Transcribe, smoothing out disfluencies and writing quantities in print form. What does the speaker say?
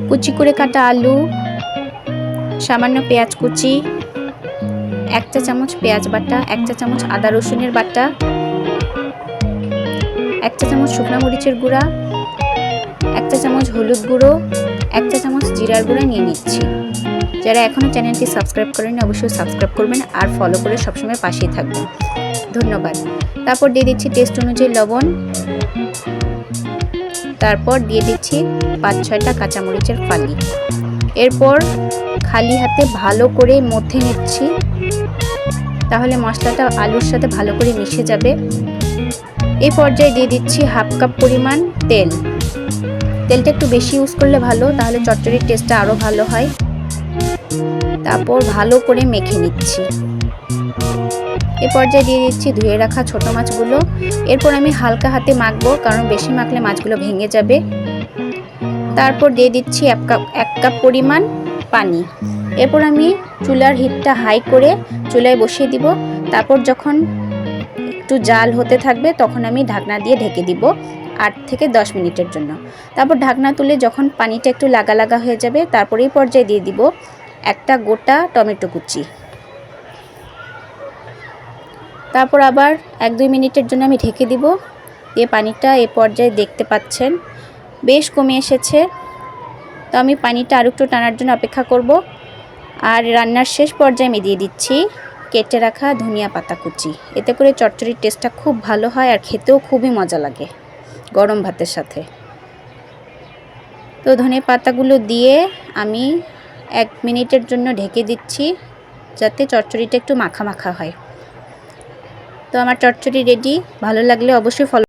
কুচি করে কাটা আলু, সামান্য পেঁয়াজ কুচি, 1 চা চামচ পেঁয়াজ বাটা, 1 চা চামচ আদা রসুনের বাটা, 1 চা চামচ শুকনো মরিচের গুঁড়া, 1 চা চামচ হলুদ গুঁড়ো, 1 চা চামচ জিরার গুঁড়া নিয়ে নিচ্ছি। যারা এখনও চ্যানেলটি সাবস্ক্রাইব করেনি অবশ্যই সাবস্ক্রাইব করবেন আর ফলো করে সবসময় পাশেই থাকবেন। ধন্যবাদ। তারপর দিয়ে দিচ্ছি টেস্ট অনুযায়ী লবণ, তারপর দিয়ে দিচ্ছি 5-6টা কাঁচামরিচের ফালি। এরপর খালি হাতে ভালো করে মথে নিচ্ছি, তাহলে মশলাটা আলুর সাথে ভালো করে মিশে যাবে। এই পর্যায়ে দিয়ে দিচ্ছি 1/2 কাপ পরিমাণ তেল। তেলটা একটু বেশি ইউজ করলে ভালো, তাহলে চচ্চড়ির টেস্টটা আরও ভালো হয়। তারপর ভালো করে মেখে নিচ্ছি। এ পর্যায়ে দিয়ে দিচ্ছি ধুয়ে রাখা ছোট মাছগুলো। এরপর আমি হালকা হাতে মাখবো, কারণ বেশি মাখলে মাছগুলো ভেঙে যাবে। তারপর দিয়ে দিচ্ছি 1 কাপ পরিমাণ পানি। এরপর আমি চুলার হিটটা হাই করে চুলায় বসিয়ে দিব। তারপর যখন একটু জাল হতে থাকবে তখন আমি ঢাকনা দিয়ে ঢেকে দিব 8 থেকে 10 মিনিটের জন্য। তারপর ঢাকনা তুলে যখন পানিটা একটু লাগা লাগা হয়ে যাবে, তারপর এই পর্যায়ে দিয়ে দিব একটা গোটা টমেটো কুচি। তারপর আবার 1-2 মিনিটের জন্য আমি ঢেকে দিব। এই পানিটা এই পর্যায়ে দেখতে পাচ্ছেন বেশ কমে এসেছে। তো আমি পানিটা আর একটু টানার জন্য অপেক্ষা করব। আর রান্নার শেষ পর্যায়ে আমি দিয়ে দিচ্ছি কেটে রাখা ধনিয়া পাতা কুচি। এতে করে চচ্চড়ির টেস্টটা খুব ভালো হয় আর খেতেও খুবই মজা লাগে গরম ভাতের সাথে। তো ধনিয়া পাতাগুলো দিয়ে আমি 1 মিনিটের জন্য ঢেকে দিচ্ছি, যাতে চচ্চড়িটা একটু মাখা মাখা হয়। তো আমার চচ্চড়ি রেডি। ভালো লাগলে অবশ্যই ফলো